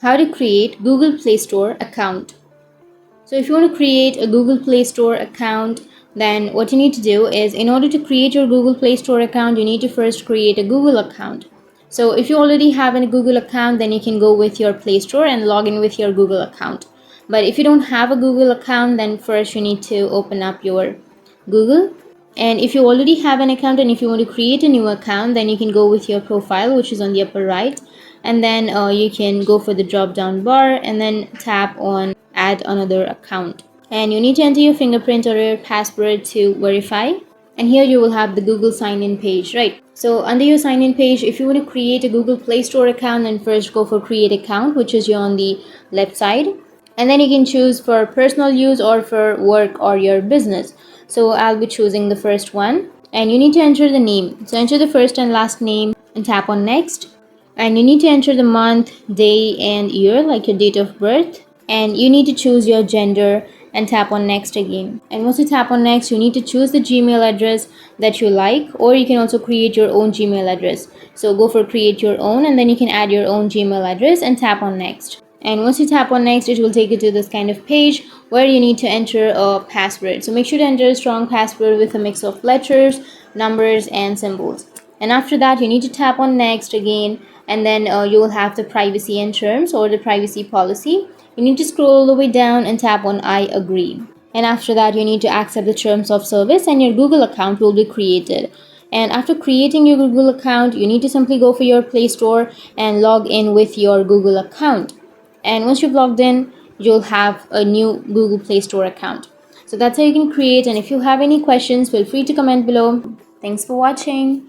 How to create Google Play Store account. So if you want to create a Google Play Store account, then what you need to do is, in order to create your Google Play Store account, you need to first create a Google account. So if you already have a Google account, then you can go with your Play Store and log in with your Google account. But if you don't have a Google account, then first you need to open up your Google. And if you already have an account and if you want to create a new account, then you can go with your profile, which is on the upper right, and then you can go for the drop down bar and then tap on add another account, and you need to enter your fingerprint or your password to verify. And here you will have the Google sign in page, right? So under your sign in page, if you want to create a Google Play Store account, then first go for create account, which is here on the left side, and then you can choose for personal use or for work or your business. So I'll be choosing the first one, and you need to enter the name. So enter the first and last name and tap on next, and you need to enter the month, day and year, like your date of birth, and you need to choose your gender and tap on next again. And once you tap on next, you need to choose the Gmail address that you like, or you can also create your own Gmail address. So go for create your own, and then you can add your own Gmail address and tap on next. And once you tap on next, it will take you to this kind of page where you need to enter a password. So make sure to enter a strong password with a mix of letters, numbers and symbols. And after that, you need to tap on next again, and then you will have the privacy and terms or the privacy policy. You need to scroll all the way down and tap on I agree. And after that, you need to accept the terms of service and your Google account will be created. And after creating your Google account, you need to simply go for your Play Store and log in with your Google account. And once you've logged in, you'll have a new Google Play Store account. So that's how you can create. And if you have any questions, feel free to comment below. Thanks for watching.